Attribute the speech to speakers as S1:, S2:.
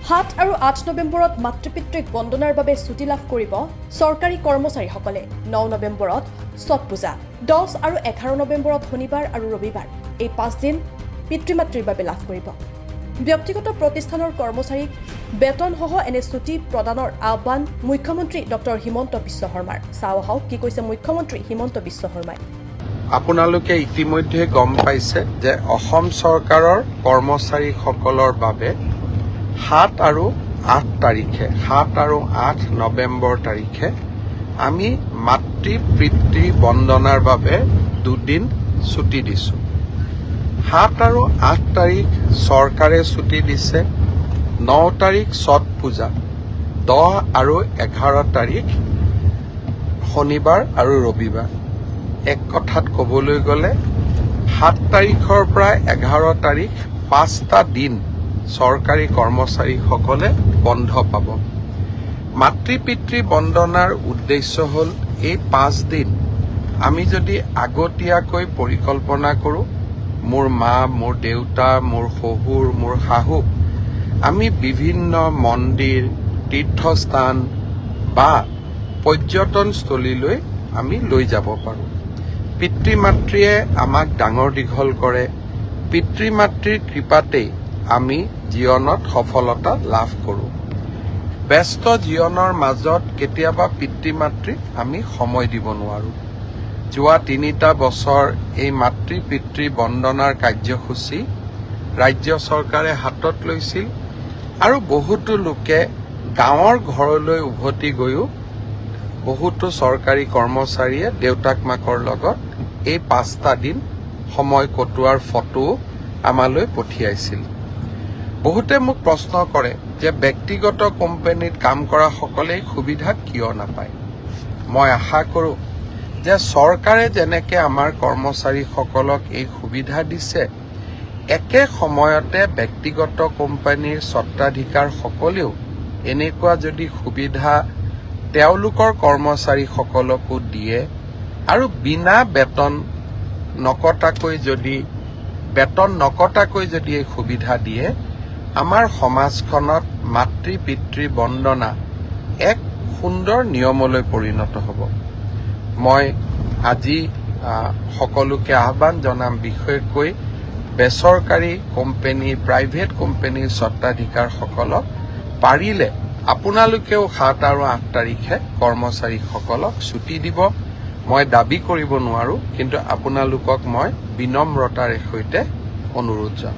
S1: 7 আৰু 8 নৱেম্বৰত মাতৃপিতৃক বন্দনাৰ বাবে ছুটি লাভ কৰিব চৰকাৰী কৰ্মচাৰীসকলে। 9 নৱেম্বৰত ছট পূজা, 10 আৰু 11 নৱেম্বৰত শনিবাৰ আৰু ৰবিবাৰ এই 5 দিন পিতৃ মাতৃৰ বাবে লাভ কৰিব। ব্যক্তিগত প্ৰতিষ্ঠানৰ কৰ্মচাৰীক বেতনসহ এনে ছুটি প্ৰদানৰ আহ্বান মুখ্যমন্ত্ৰী ডক্টৰ হিমন্ত বিশ্ব শৰ্মাৰ। চাওঁ আহক কি কৈছে মুখ্যমন্ত্ৰী হিমন্ত বিশ্ব শৰ্মাই।
S2: আপোনালোকে ইতিমধ্যে গম পাইছে যে অসম চৰকাৰৰ কৰ্মচাৰীসকলৰ বাবে 7 আৰু 8 তাৰিখে 7 আৰু 8 নৱেম্বৰ তাৰিখে আমি মাতৃ পিতৃ বন্দনাৰ বাবে 2 দিন ছুটি দিছোঁ। 7 আৰু 8 তাৰিখ চৰকাৰে ছুটি দিছে। 9 তাৰিখ ছট পূজা, 10 আৰু 11 তাৰিখ শনিবাৰ আৰু ৰবিবাৰ। এক কথাত ক'বলৈ গ'লে 7 তাৰিখৰ পৰা 11 তাৰিখ 5টা দিন চৰকাৰী কৰ্মচাৰীসকলে বন্ধ পাব। মাতৃ পিতৃ বন্দনাৰ উদ্দেশ্য হ'ল এই 5 দিন আমি যদি আগতীয়াকৈ পৰিকল্পনা কৰোঁ, মোৰ মা, মোৰ দেউতা, মোৰ শহুৰ, মোৰ শাহুক আমি বিভিন্ন মন্দিৰ, তীৰ্থস্থান বা পৰ্যটনস্থলীলৈ আমি লৈ যাব পাৰোঁ। পিতৃ মাতৃয়ে আমাক ডাঙৰ দীঘল কৰে। পিতৃ মাতৃৰ কৃপাতেই আমি জীৱনত সফলতা লাভ কৰোঁ। ব্যস্ত জীৱনৰ মাজত কেতিয়াবা পিতৃ মাতৃক আমি সময় দিব নোৱাৰোঁ। যোৱা 3টা বছৰ এই মাতৃ পিতৃ বন্দনাৰ কাৰ্যসূচী ৰাজ্য চৰকাৰে হাতত লৈছিল আৰু বহুতো লোকে গাঁৱৰ ঘৰলৈ উভতি গৈও বহুতো চৰকাৰী কৰ্মচাৰীয়ে দেউতাক মাকৰ লগত এই 5টা দিন সময় কটোৱাৰ ফটো আমালৈ পঠিয়াইছিল। বহুতে মোক প্ৰশ্ন কৰে যে ব্যক্তিগত কোম্পানীত কাম কৰা সকলেই সুবিধা কিয় নাপায়। মই আশা কৰোঁ যে চৰকাৰে যেনেকৈ আমাৰ কৰ্মচাৰীসকলক এই সুবিধা দিছে, একে সময়তে ব্যক্তিগত কোম্পানীৰ স্বত্বাধিকাৰসকলেও এনেকুৱা যদি সুবিধা তেওঁলোকৰ কৰ্মচাৰীসকলকো দিয়ে আৰু বিনা বেতন নকটাকৈ যদি এই সুবিধা দিয়ে, আমাৰ সমাজখনত মাতৃ পিতৃ বন্দনা এক সুন্দৰ নিয়মলৈ পৰিণত হ'ব। মই আজি সকলোকে আহ্বান জনাম, বিশেষকৈ বেচৰকাৰী কোম্পানী, প্ৰাইভেট কোম্পানীৰ স্বত্বাধিকাৰসকলক পাৰিলে আপোনালোকেও 7 আৰু 8 তাৰিখে কৰ্মচাৰীসকলক ছুটি দিব। মই দাবী কৰিব নোৱাৰোঁ, কিন্তু আপোনালোকক মই বিনম্ৰতাৰে সৈতে অনুৰোধ জনাম।